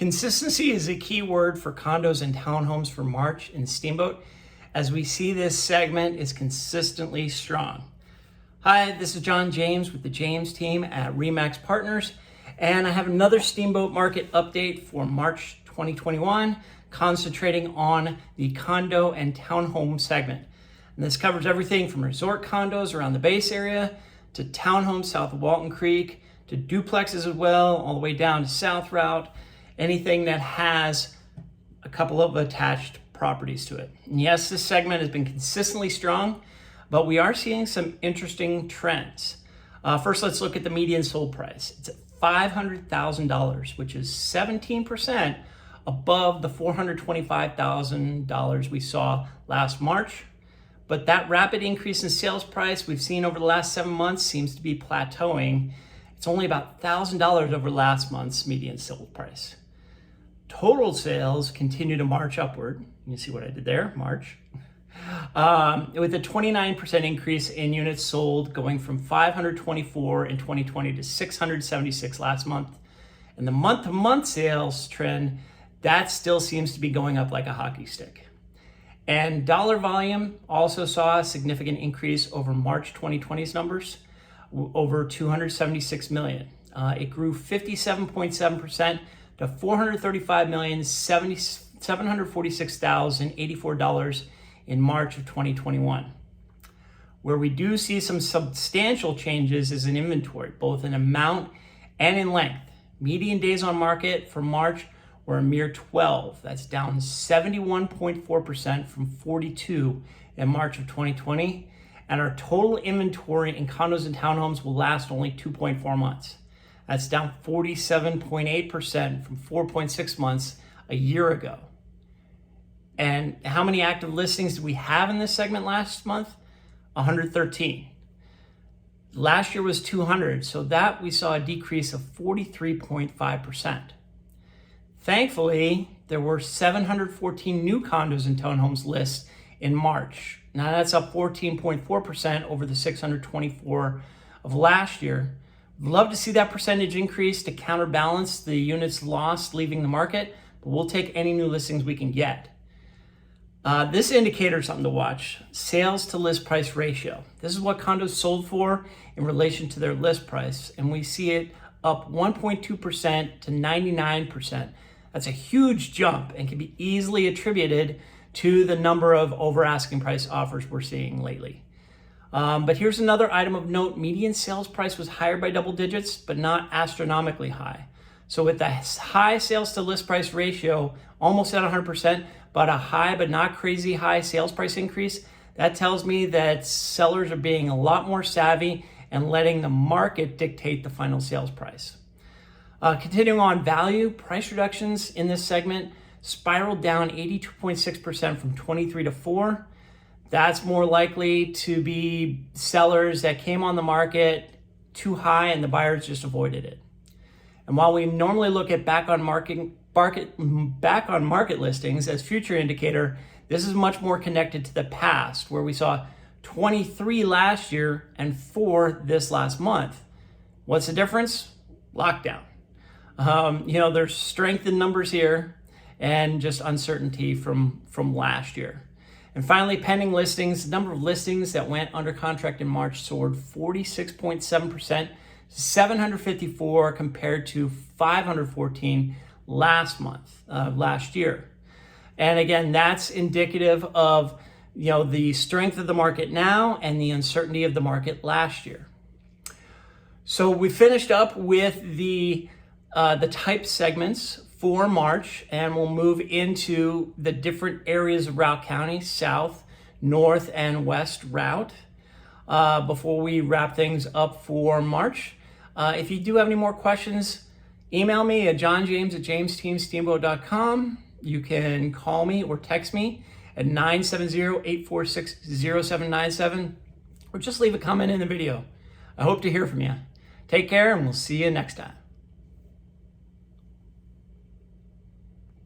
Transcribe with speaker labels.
Speaker 1: Consistency is a key word for condos and townhomes for March in Steamboat, as we see this segment is consistently strong. Hi, this is John James with the James team at RE/MAX Partners, and I have another Steamboat market update for March 2021, concentrating on the condo and townhome segment. And this covers everything from resort condos around the base area to townhomes south of Walton Creek to duplexes as well, all the way down to South Route, anything that has a couple of attached properties to it. And yes, this segment has been consistently strong, but we are seeing some interesting trends. First, let's look at the median sold price. It's at $500,000, which is 17% above the $425,000 we saw last March. But that rapid increase in sales price we've seen over the last 7 months seems to be plateauing. It's only about $1,000 over last month's median sold price. Total sales continue to march upward. You see what I did there, March. With a 29% increase in units sold, going from 524 in 2020 to 676 last month. And the month-to-month sales trend, that still seems to be going up like a hockey stick. And dollar volume also saw a significant increase over March 2020's numbers, over 276 million. It grew 57.7% to $435,746,084 in March of 2021. Where we do see some substantial changes is in inventory, both in amount and in length. Median days on market for March were a mere 12. That's down 71.4% from 42 in March of 2020. And our total inventory in condos and townhomes will last only 2.4 months. That's down 47.8% from 4.6 months a year ago. And how many active listings did we have in this segment last month? 113. Last year was 200, so that we saw a decrease of 43.5%. Thankfully, there were 714 new condos and townhomes lists in March. Now that's up 14.4% over the 624 of last year. Love to see that percentage increase to counterbalance the units lost leaving the market, but we'll take any new listings we can get. This indicator is something to watch. Sales to list price ratio. This is what condos sold for in relation to their list price, and we see it up 1.2% to 99%. That's a huge jump and can be easily attributed to the number of over asking price offers we're seeing lately. But here's another item of note. Median sales price was higher by double digits, but not astronomically high. So with the high sales to list price ratio, almost at 100%, but a high but not crazy high sales price increase, that tells me that sellers are being a lot more savvy and letting the market dictate the final sales price. Continuing on value, price reductions in this segment spiraled down 82.6% from 23 to 4. That's more likely to be sellers that came on the market too high and the buyers just avoided it. And while we normally look at back on market listings as future indicator, this is much more connected to the past, where we saw 23 last year and 4 this last month. What's the difference? Lockdown. There's strength in numbers here and just uncertainty from last year. And finally, pending listings. The number of listings that went under contract in March soared 46.7%, 754 compared to 514 last year. And again, that's indicative of the strength of the market now and the uncertainty of the market last year. So we finished up with the type segments for March, and we'll move into the different areas of Routt County, south, north, and west Routt, before we wrap things up for March. If you do have any more questions, email me at johnjames@jamesteamsteamboat.com. You can call me or text me at 970-846-0797, or just leave a comment in the video. I hope to hear from you. Take care, and we'll see you next time.